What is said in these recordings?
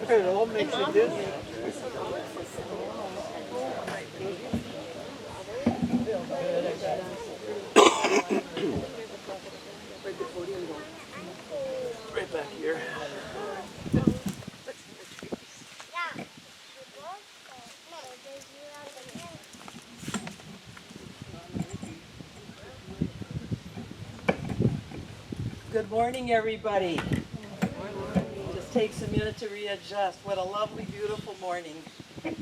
It all makes a difference. Right back here. Good morning, everybody. Just takes a minute to readjust. What a lovely, beautiful morning. I'm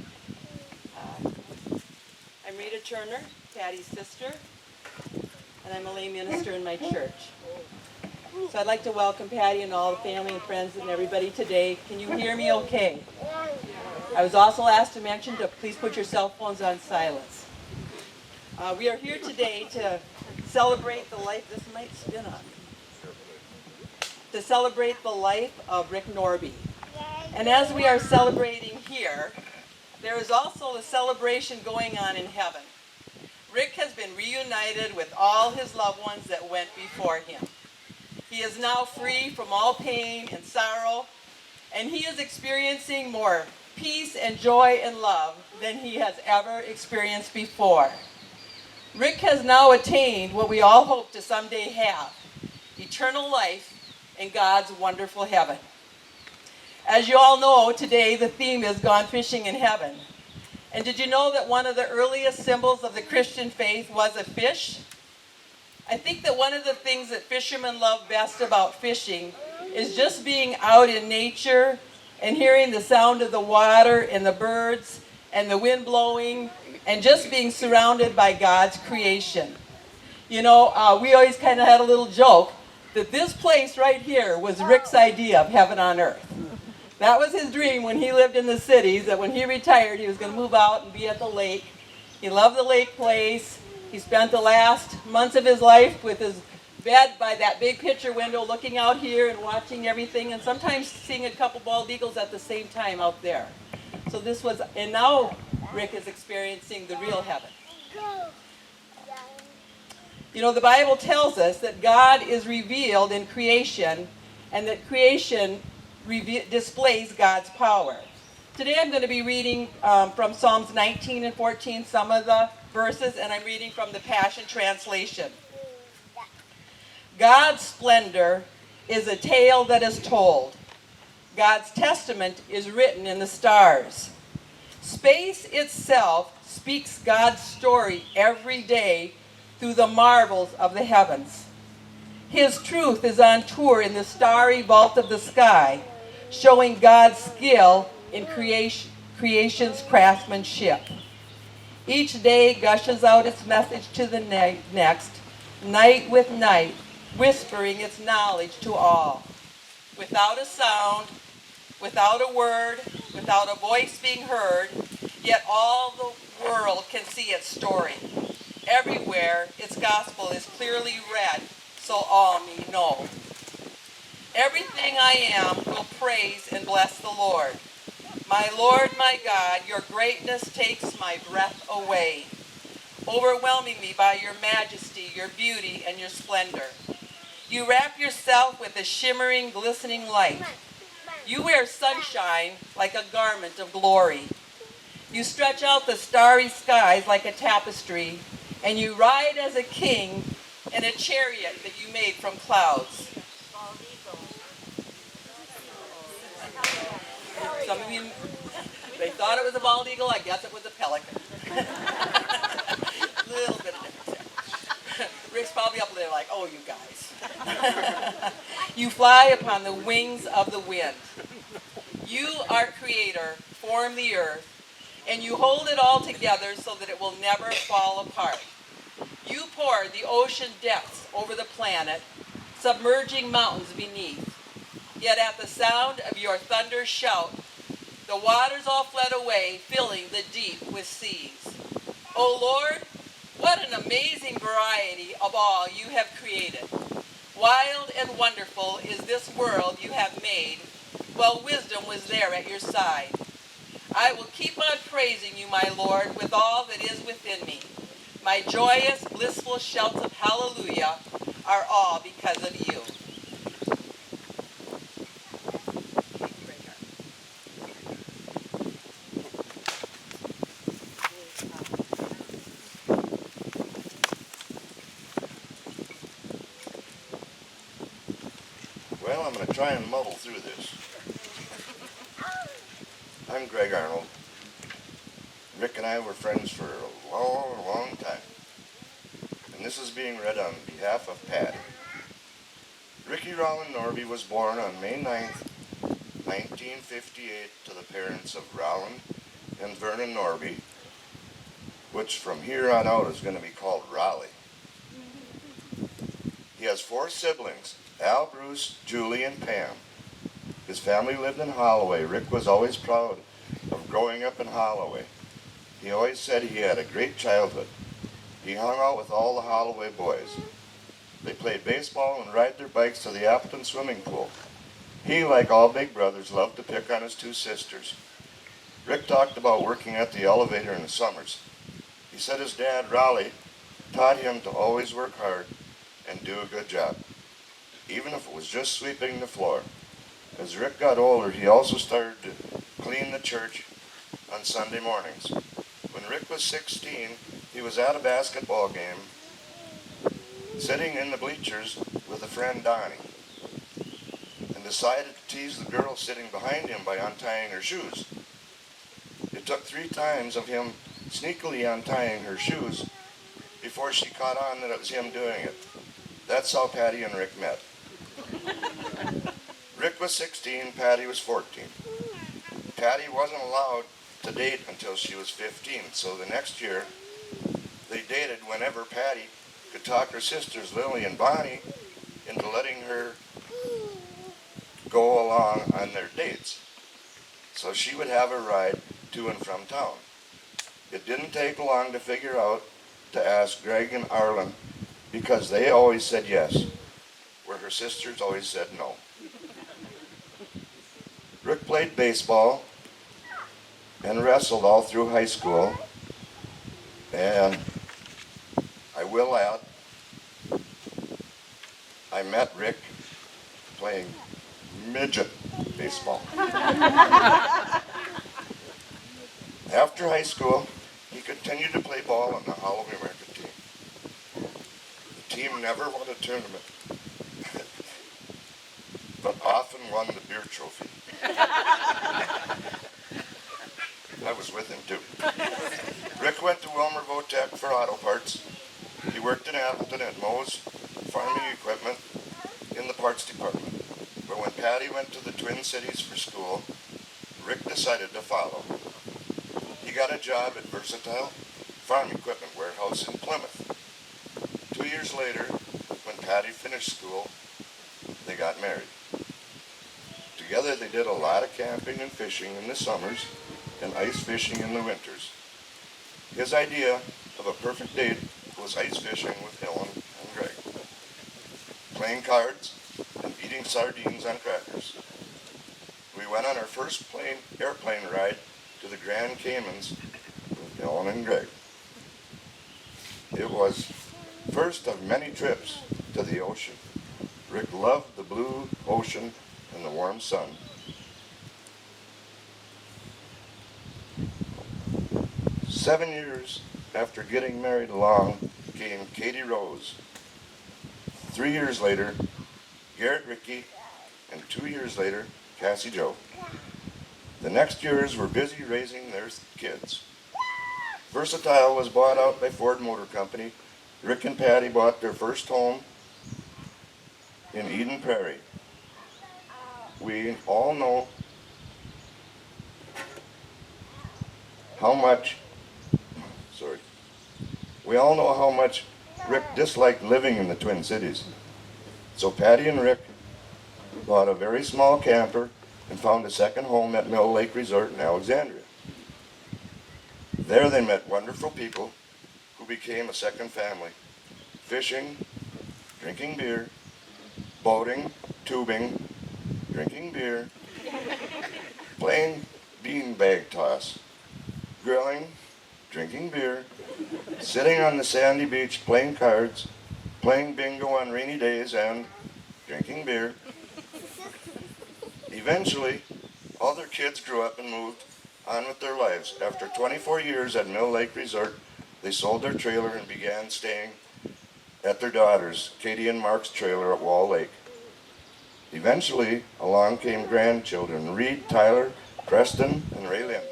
Rita Turner, Patty's sister, and I'm a lay minister in my church. So I'd like to welcome Patty and all the family and friends and everybody today. Can you hear me okay? I was also asked to mention to please put your cell phones on silence. We are here today to celebrate the life, this might spin on me, to celebrate the life of Rick Norby. And as we are celebrating here, there is also a celebration going on in heaven. Rick has been reunited with all his loved ones that went before him. He is now free from all pain and sorrow, and he is experiencing more peace and joy and love than he has ever experienced before. Rick has now attained what we all hope to someday have, eternal life in God's wonderful heaven. As you all know, today the theme is Gone Fishing in Heaven. And did you know that one of the earliest symbols of the Christian faith was a fish? I think that one of the things that fishermen love best about fishing is just being out in nature and hearing the sound of the water and the birds and the wind blowing and just being surrounded by God's creation. You know, we always kind of had a little joke that this place right here was Rick's idea of heaven on earth. That was his dream when he lived in the cities, that when he retired he was going to move out and be at the lake. He loved the lake place. He spent the last months of his life with his bed by that big picture window looking out here and watching everything and sometimes seeing a couple bald eagles at the same time out there. So this was, and now Rick is experiencing the real heaven. You know, the Bible tells us that God is revealed in creation and that creation displays God's power. Today I'm going to be reading from Psalms 19 and 14, some of the verses, and I'm reading from the Passion Translation. God's splendor is a tale that is told. God's testament is written in the stars. Space itself speaks God's story every day through the marvels of the heavens. His truth is on tour in the starry vault of the sky, showing God's skill in creation's craftsmanship. Each day gushes out its message to the next, night with night, whispering its knowledge to all. Without a sound, without a word, without a voice being heard, yet all the world can see its story. Everywhere its gospel is clearly read, so all may know. Everything I am will praise and bless the Lord. My Lord, my God, your greatness takes my breath away, overwhelming me by your majesty, your beauty, and your splendor. You wrap yourself with a shimmering, glistening light. You wear sunshine like a garment of glory. You stretch out the starry skies like a tapestry, and you ride as a king in a chariot that you made from clouds. Some of you, they thought it was a bald eagle. I guess it was a pelican. A little bit of difference. Rick's probably up there like, oh, you guys. You fly upon the wings of the wind. You, our creator, form the earth. and you hold it all together so that it will never fall apart. You pour the ocean depths over the planet, submerging mountains beneath. Yet at the sound of your thunder shout, the waters all fled away, filling the deep with seas. O Lord, what an amazing variety of all you have created. Wild and wonderful is this world you have made, while wisdom was there at your side. I will keep on praising you, my Lord, with all that is within me. My joyous, blissful shouts of hallelujah are all because of you. Well, I'm going to try and muddle through this. I'm Greg Arnold. Rick and I were friends for a long, long time. And this is being read on behalf of Patty. Ricky Rowland Norby was born on May 9th, 1958 to the parents of Rowland and Vernon Norby, which from here on out is going to be called Raleigh. He has 4 siblings, Al, Bruce, Julie, and Pam. His family lived in Holloway. Rick was always proud of growing up in Holloway. He always said he had a great childhood. He hung out with all the Holloway boys. They played baseball and ride their bikes to the Appleton swimming pool. He, like all big brothers, loved to pick on his 2 sisters. Rick talked about working at the elevator in the summers. He said his dad, Raleigh, taught him to always work hard and do a good job, even if it was just sweeping the floor. As Rick got older, he also started to clean the church on Sunday mornings. When Rick was 16, he was at a basketball game, sitting in the bleachers with a friend, Donnie, and decided to tease the girl sitting behind him by untying her shoes. It took 3 times of him sneakily untying her shoes before she caught on that it was him doing it. That's how Patty and Rick met. Rick was 16, Patty was 14. Patty wasn't allowed to date until she was 15, so the next year they dated whenever Patty could talk her sisters Lily and Bonnie into letting her go along on their dates, so she would have a ride to and from town. It didn't take long to figure out to ask Greg and Arlen, because they always said yes, where her sisters always said no. Rick played baseball and wrestled all through high school, and I will add, I met Rick playing midget baseball. After high school, he continued to play ball on the Holloway Market team. The team never won a tournament, but often won the beer trophy. I was with him too. Rick went to Wilmer Votech for auto parts. He worked in Appleton at Moe's Farming Equipment in the parts department. But when Patty went to the Twin Cities for school, Rick decided to follow. He got a job at Versatile Farm Equipment Warehouse in Plymouth. 2 years later, when Patty finished school, they got married. Together they did a lot of camping and fishing in the summers and ice fishing in the winters. His idea of a perfect date was ice fishing with Helen and Greg, playing cards and eating sardines on crackers. We went on our first airplane ride to the Grand Caymans with Helen and Greg. It was first of many trips to the ocean. Rick loved the blue ocean and the warm sun. Seven years after getting married along came Katie Rose. 3 years later, Garrett Ricky, and 2 years later, Cassie Jo. The next years were busy raising their kids. Versatile was bought out by Ford Motor Company. Rick and Patty bought their first home in Eden Prairie. We all know how much, sorry, we all know how much Rick disliked living in the Twin Cities. So Patty and Rick bought a very small camper and found a second home at Mill Lake Resort in Alexandria. There they met wonderful people who became a second family. Fishing, drinking beer, boating, tubing, drinking beer, playing beanbag toss, grilling, drinking beer, sitting on the sandy beach playing cards, playing bingo on rainy days, and drinking beer. Eventually, all their kids grew up and moved on with their lives. After 24 years at Mill Lake Resort, they sold their trailer and began staying at their daughters, Katie and Mark's trailer at Wall Lake. Eventually, along came grandchildren, Reed, Tyler, Preston, and Raylyn.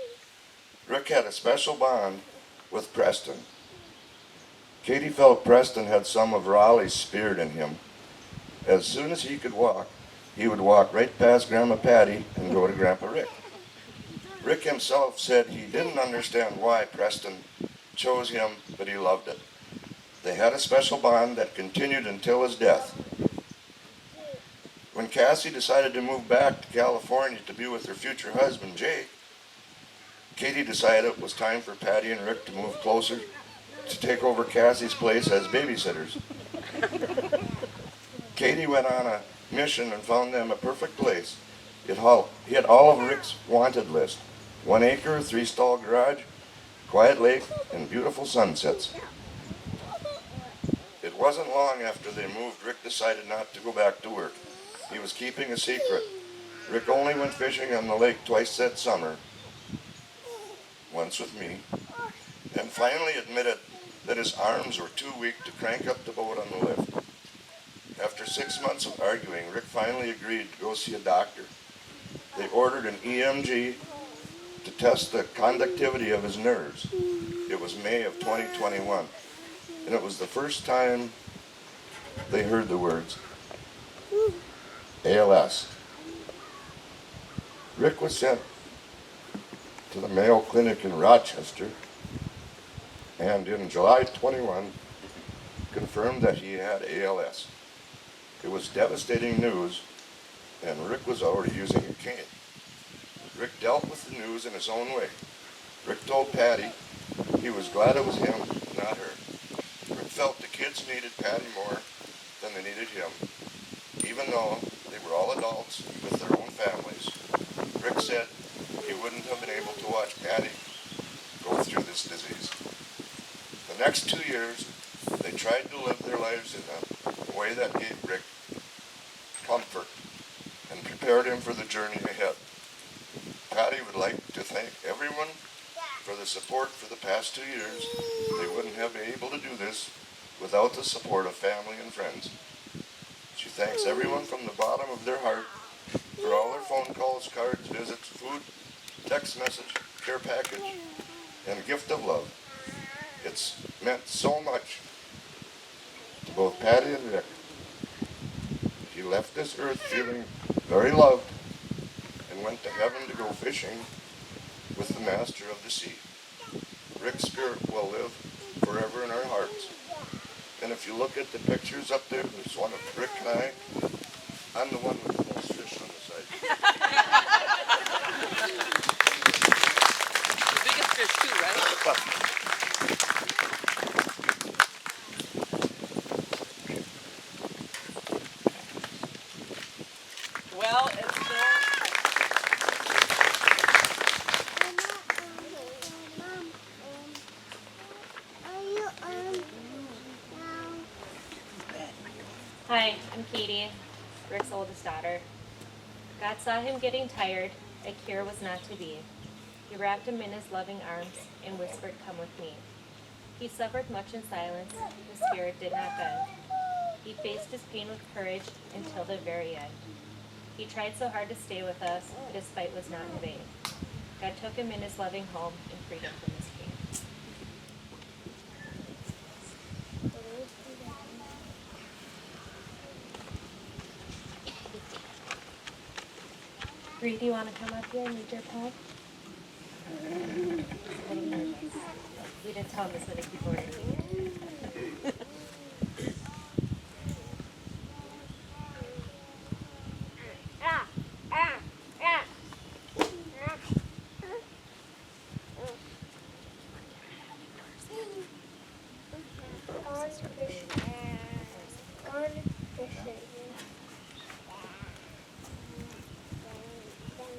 Rick had a special bond with Preston. Katie felt Preston had some of Raleigh's spirit in him. As soon as he could walk, he would walk right past Grandma Patty and go to Grandpa Rick. Rick himself said he didn't understand why Preston chose him, but he loved it. They had a special bond that continued until his death. When Cassie decided to move back to California to be with her future husband, Jay, Katie decided it was time for Patty and Rick to move closer to take over Cassie's place as babysitters. Katie went on a mission and found them a perfect place. It had all of Rick's wanted list. 1 acre, 3-stall garage, quiet lake, and beautiful sunsets. It wasn't long after they moved, Rick decided not to go back to work. He was keeping a secret. Rick only went fishing on the lake twice that summer, once with me, and finally admitted that his arms were too weak to crank up the boat on the lift. After 6 months of arguing, Rick finally agreed to go see a doctor. They ordered an EMG to test the conductivity of his nerves. It was May of 2021, and it was the first time they heard the words ALS. Rick was sent to the Mayo Clinic in Rochester, and in July 21 confirmed that he had ALS. It was devastating news, and Rick was already using a cane. Rick dealt with the news in his own way. Rick told Patty he was glad it was him, not her. Rick felt the kids needed Patty more than they needed him, even though they were all adults with their own families. Rick said he wouldn't have been able to watch Patty go through this disease. The next 2 years, they tried to live their lives in a way that gave Rick comfort and prepared him for the journey ahead. Patty would like to thank everyone for the support for the past 2 years. They wouldn't have been able to do this without the support of family and friends. She thanks everyone from the bottom of their heart for all their phone calls, cards, visits, food, text message, care package, and gift of love. It's meant so much to both Patty and Rick. He left this earth feeling very loved and went to heaven to go fishing with the master of the sea. Rick's spirit will live forever in our hearts. And if you look at the pictures up there, there's one of Rick and I. I'm the one with the most fish on the side. The biggest fish too, right? Well, it's Hi, I'm Katie, Rick's oldest daughter. God saw him getting tired. A cure was not to be. He wrapped him in his loving arms and whispered, "Come with me." He suffered much in silence. His spirit did not bend. He faced his pain with courage until the very end. He tried so hard to stay with us, but his fight was not in vain. God took him in his loving home and freed him from his pain. Bree, do you want to come up here and read your poem? tell him this way to keep ordering.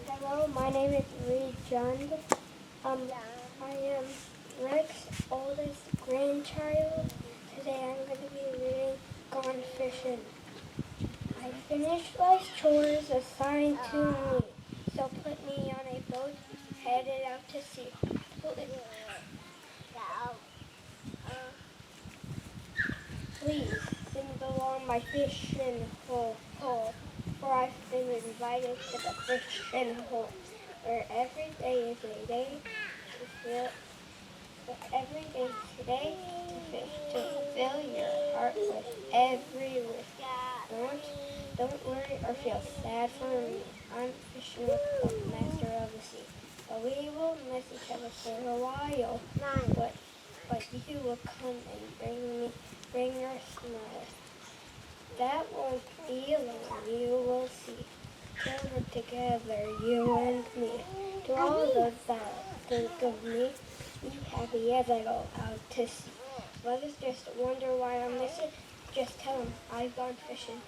Hello, my name is Lee Jund. I am Rick's oldest grandchild. Today I'm going to be reading Gone Fishing. I finished life's chores assigned to me, so put me on a boat headed out to sea. Please send along my fishing hole, for I've been invited to the fishing hole, where every day is a day to fill. Every day today to fish, to fill your heart with every wish. Don't worry or feel sad for me. I'm fishing with the master of the sea. But we will miss each other for a while. But you will come and bring your smile. That won't be long, you will see. Till we're together, you and me. To all those that think of me, be happy as I go out to sea. Others just wonder why I'm missing. Just tell them I've gone fishing.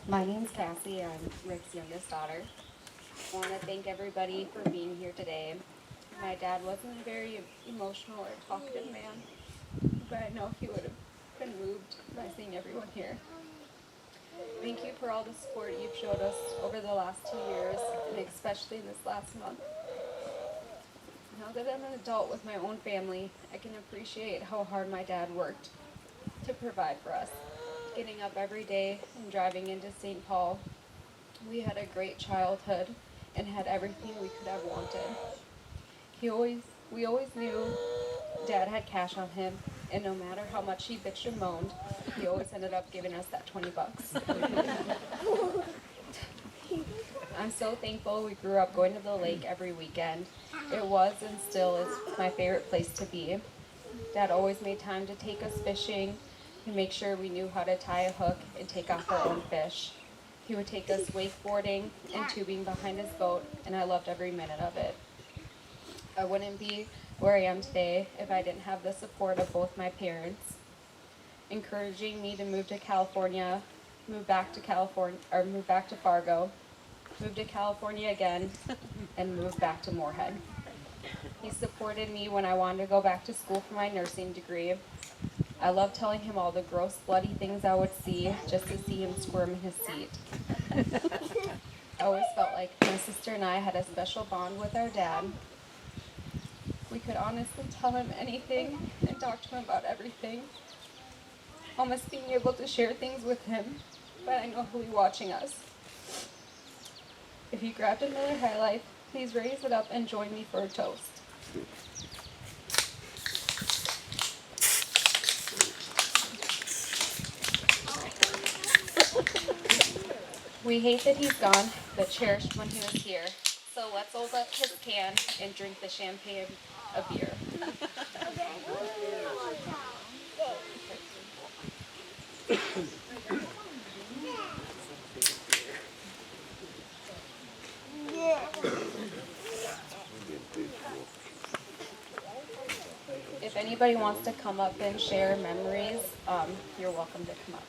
My name's Cassie. I'm Rick's youngest daughter. I want to thank everybody for being here today. My dad wasn't a very emotional or talkative man, but I know he would have been moved by seeing everyone here. Thank you for all the support you've showed us over the last 2 years, and especially this last month. Now that I'm an adult with my own family, I can appreciate how hard my dad worked to provide for us. Getting up every day and driving into St. Paul, we had a great childhood and had everything we could have wanted. We always knew Dad had cash on him, and no matter how much he bitched and moaned, he always ended up giving us that $20. I'm so thankful we grew up going to the lake every weekend. It was and still is my favorite place to be. Dad always made time to take us fishing and make sure we knew how to tie a hook and take off our own fish. He would take us wakeboarding and tubing behind his boat, and I loved every minute of it. I wouldn't be where I am today if I didn't have the support of both my parents, encouraging me to move to California, move back to Fargo, move to California again, and move back to Moorhead. He supported me when I wanted to go back to school for my nursing degree. I loved telling him all the gross, bloody things I would see just to see him squirm in his seat. I always felt like my sister and I had a special bond with our dad. We could honestly tell him anything and talk to him about everything. Almost being able to share things with him, but I know he'll be watching us. If you grabbed a Miller High Life, please raise it up and join me for a toast. We hate that he's gone, but cherished when he was here. So let's hold up his can and drink the champagne of beer. If anybody wants to come up and share memories, you're welcome to come up.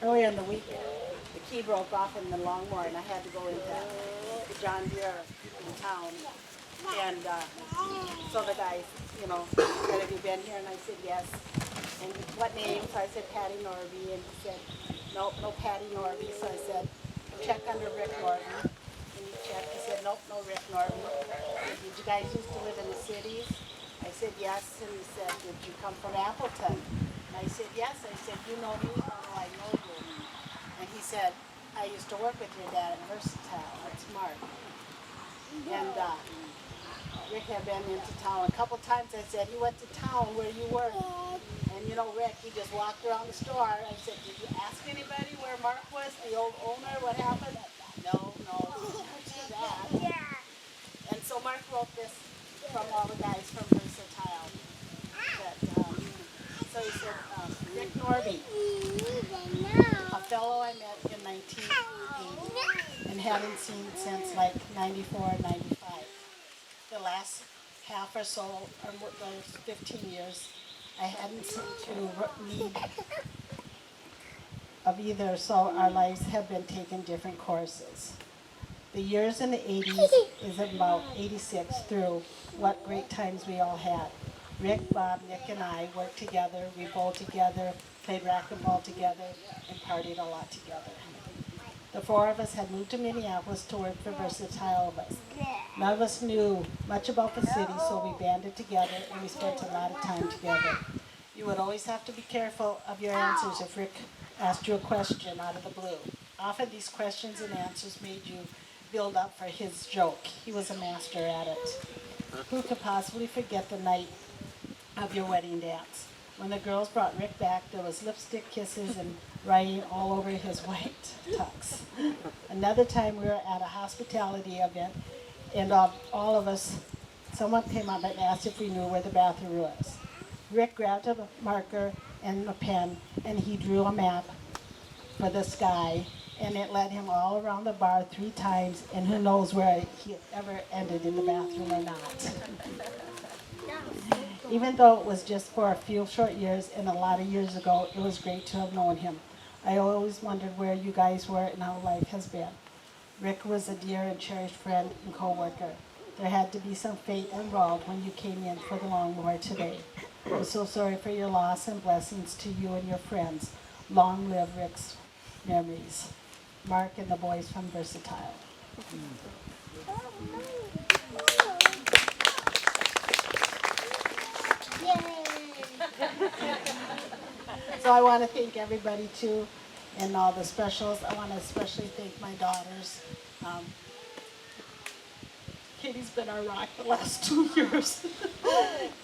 Earlier in the week, the key broke off in the lawnmower, and I had to go into the John Deere in town. And so the guy, said, have you been here? And I said, yes. And what name? So I said, Patty Norby. And he said, nope, no Patty Norby. So I said, check under Rick Norby. And he checked. He said, nope, no Rick Norby. I said, did you guys used to live in the cities? I said, yes. And he said, did you come from Appleton? And I said, yes. I said, you know me? Oh, I know you. And he said, I used to work with your dad at Versatile. That's Mark. And Rick had been into town a couple times. I said, he went to town where you work. And Rick, he just walked around the store. I said, did you ask anybody where Mark was, the old owner, what happened? No, don't do that. And so Mark wrote this from all the guys from Versatile. So he said, Rick Norby, a fellow I met in 1980 and haven't seen since like 94, 95. The last half or so, or those 15 years, I hadn't seemed to need of either, so our lives have been taking different courses. The years in the 80s is about 86 through what great times we all had. Rick, Bob, Nick, and I worked together, we bowled together, played racquetball together, and partied a lot together. The four of us had moved to Minneapolis to work for Versatile of us. None of us knew much about the city, so we banded together and we spent a lot of time together. You would always have to be careful of your answers if Rick asked you a question out of the blue. Often these questions and answers made you build up for his joke. He was a master at it. Who could possibly forget the night of your wedding dance? When the girls brought Rick back, there was lipstick, kisses, and writing all over his white tux. Another time we were at a hospitality event, and all of us, someone came up and asked if we knew where the bathroom was. Rick grabbed a marker and a pen, and he drew a map for the sky, and it led him all around the bar 3 times, and who knows where he ever ended, in the bathroom or not. Even though it was just for a few short years and a lot of years ago, it was great to have known him. I always wondered where you guys were and how life has been. Rick was a dear and cherished friend and co-worker. There had to be some fate involved when you came in for the lawnmower today. I'm so sorry for your loss, and blessings to you and your friends. Long live Rick's memories. Mark and the boys from Versatile. So I want to thank everybody too, and all the specials. I want to especially thank my daughters. Katie's been our rock the last 2 years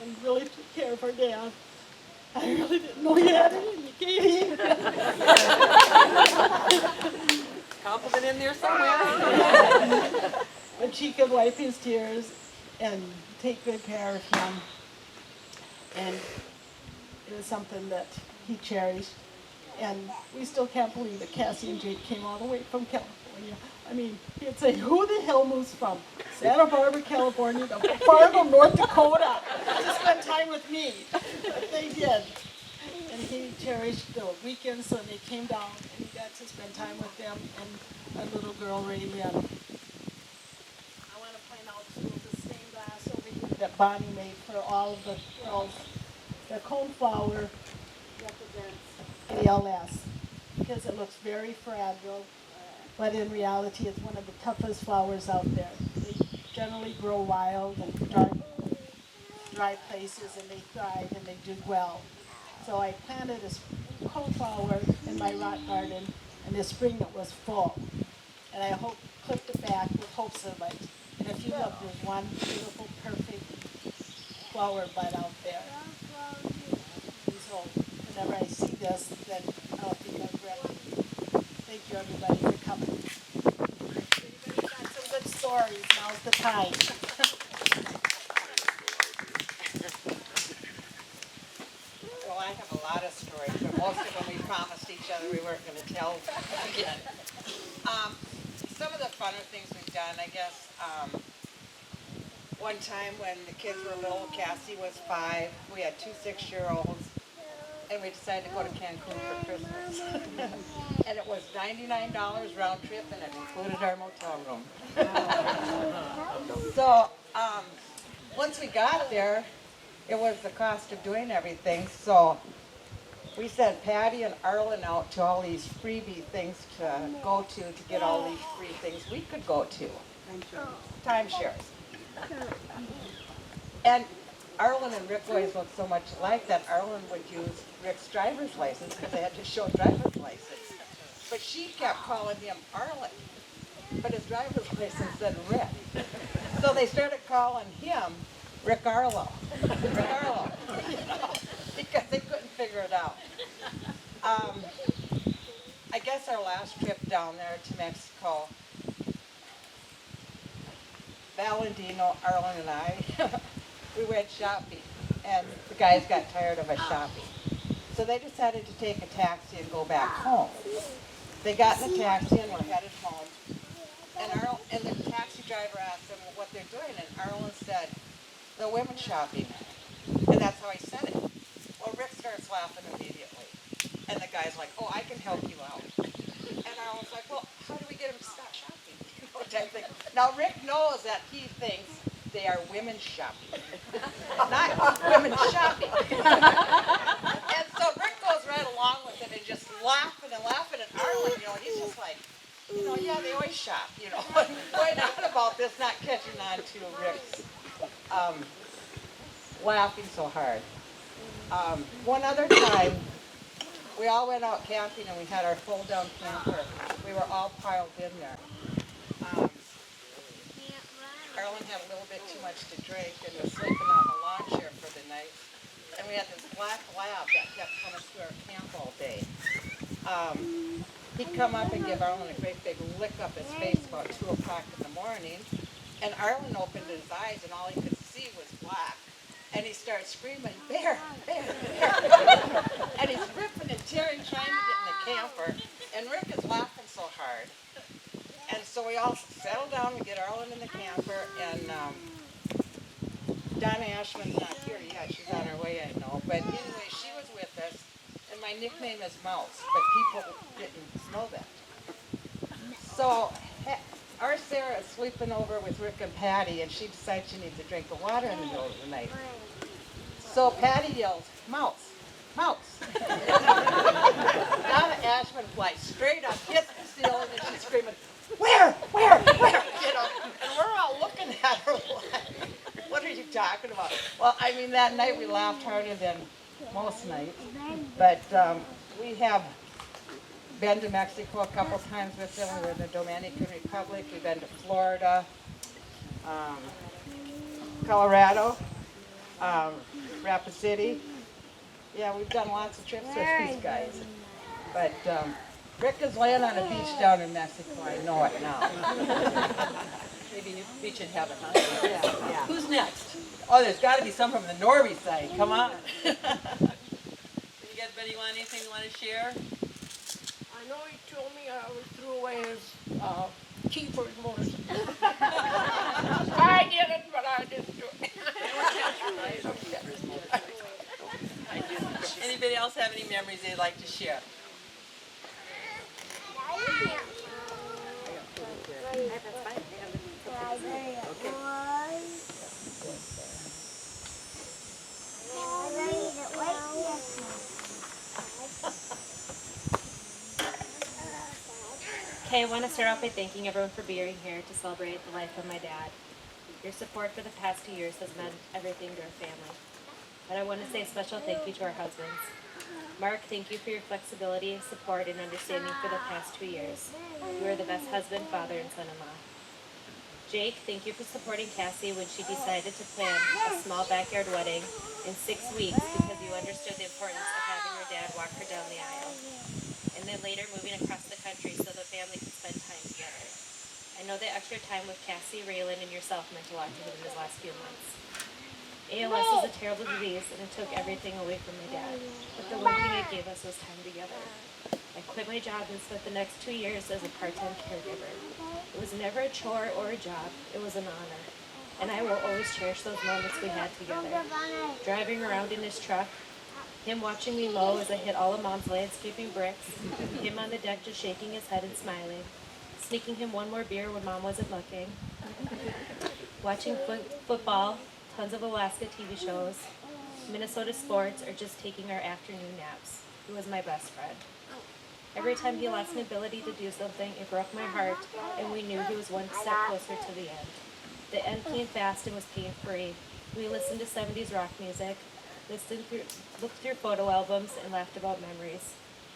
and really took care of her dad. I really didn't know he had it in you, Katie. Compliment in there somewhere. But she could wipe his tears and take good care of him. And it was something that he cherished. And we still can't believe that Cassie and Jake came all the way from California. I mean, he'd say, who the hell moves from Santa Barbara, California to Fargo, North Dakota to spend time with me? But they did. and he cherished the weekends when they came down, and he got to spend time with them and our little girl Raylene. I want to point out too the stained glass over here that Bonnie made for all of the girls. The coneflower represents ALS because it looks very fragile, but in reality it's one of the toughest flowers out there. They generally grow wild and dry places, and they thrive and they do well. So I planted a coneflower in my rock garden, and this spring it was full. And I clipped it back with hopes of it. And if you look, there's one beautiful, perfect flower bud out there. And so whenever I see this, then I'll think of Rick. Thank you, everybody, for coming. Everybody got some good stories. Now's the time. Well, I have a lot of stories, but most of them we promised each other we weren't going to tell again. Some of the funner things we've done, I guess, one time when the kids were little, Cassie was 5, we had 2 6-year-olds, and we decided to go to Cancun for Christmas. And it was $99 round trip, and it included our motel room. So once we got there, it was the cost of doing everything. So we sent Patty and Arlen out to all these freebie things to go to get all these free things we could go to. Timeshares. And Arlen and Rick always looked so much alike that Arlen would use Rick's driver's license because they had to show driver's license. But she kept calling him Arlen, but his driver's license said Rick. So they started calling him Rick Arlo. Rick Arlo. Because they couldn't figure it out. I guess our last trip down there to Mexico, Valentino, Arlen, and I, we went shopping, and the guys got tired of us shopping. So they decided to take a taxi and go back home. They got in the taxi and were headed home. And the taxi driver asked them what they're doing, and Arlen said, "The women's shopping." And that's how he said it. Well, Rick starts laughing immediately. And the guy's like, "Oh, I can help you out." And Arlen's like, "Well, how do we get him to stop shopping?" You know, type thing. Now, Rick knows that he thinks they are women's shopping, not women's shopping. And so Rick goes right along with it and just laughing and laughing. And Arlen, you know, he's just like, yeah, they always shop, going on about this, not catching on to Rick's laughing so hard. One other time, we all went out camping and we had our fold-down camper. We were all piled in there. Arlen had a little bit too much to drink and was sleeping on the lawn chair for the night. And we had this black lab that kept coming through our camp all day. He'd come up and give Arlen a great big lick up his face about 2 o'clock in the morning. And Arlen opened his eyes and all he could see was black. And he started screaming, "Bear, bear, bear." And he's ripping and tearing, trying to get in the camper. And Rick is laughing so hard. And so we all settle down, we get Arlen in the camper, and Donna Ashman's not here yet. She's on her way, I know. But anyway, she was with us, and my nickname is Mouse, but people didn't know that. So our Sarah is sleeping over with Rick and Patty, and she decides she needs a drink of water in the middle of the night. So Patty yells, "Mouse, Mouse." Donna Ashman flies straight up, hits the ceiling, and she's screaming, Where? And we're all looking at her like, "What are you talking about?" Well, I mean, that night we laughed harder than most nights. But we have been to Mexico a couple times with them. We were in the Dominican Republic. We've been to Florida, Colorado, Rapid City. Yeah, we've done lots of trips with these guys. But Rick is laying on a beach down in Mexico. I know it now. Maybe beach in heaven, huh? Yeah. Who's next? Oh, there's got to be some from the Norby side. Come on. Anybody want anything you want to share? I know he told me I threw away his key for his motorcycle. I did it, but I didn't do it. Anybody anybody else have any memories they'd like to share? Okay, I want to start off by thanking everyone for being here to celebrate the life of my dad. Your support for the past 2 years has meant everything to our family. But I want to say a special thank you to our husbands. Mark, thank you for your flexibility, support, and understanding for the past 2 years. You are the best husband, father, and son-in-law. Jake, thank you for supporting Cassie when she decided to plan a small backyard wedding in 6 weeks because you understood the importance of having her dad walk her down the aisle. And then later moving across the country so the family could spend time together. I know that extra time with Cassie, Raylan, and yourself meant a lot to him in his last few months. ALS is a terrible disease and it took everything away from my dad. But the one thing it gave us was time together. I quit my job and spent the next 2 years as a part-time caregiver. It was never a chore or a job, it was an honor. And I will always cherish those moments we had together. Driving around in his truck, him watching me mow as I hit all of Mom's landscaping bricks, him on the deck just shaking his head and smiling, sneaking him one more beer when Mom wasn't looking, watching football, tons of Alaska TV shows, Minnesota sports, or just taking our afternoon naps. He was my best friend. Every time he lost an ability to do something, it broke my heart, and we knew he was one step closer to the end. The end came fast and was pain-free. We listened to 70s rock music, looked through photo albums, and laughed about memories.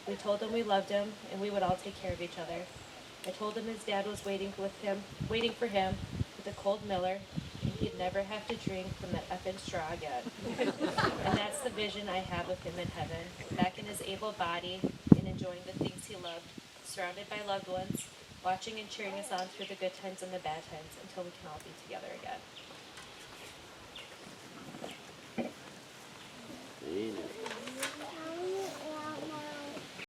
We told him we loved him, and we would all take care of each other. I told him his dad was waiting for him with a cold Miller, and he'd never have to drink from that effing straw again. And that's the vision I have of him in heaven, back in his able body and enjoying the things he loved, surrounded by loved ones, watching and cheering us on through the good times and the bad times until we can all be together again. Amen.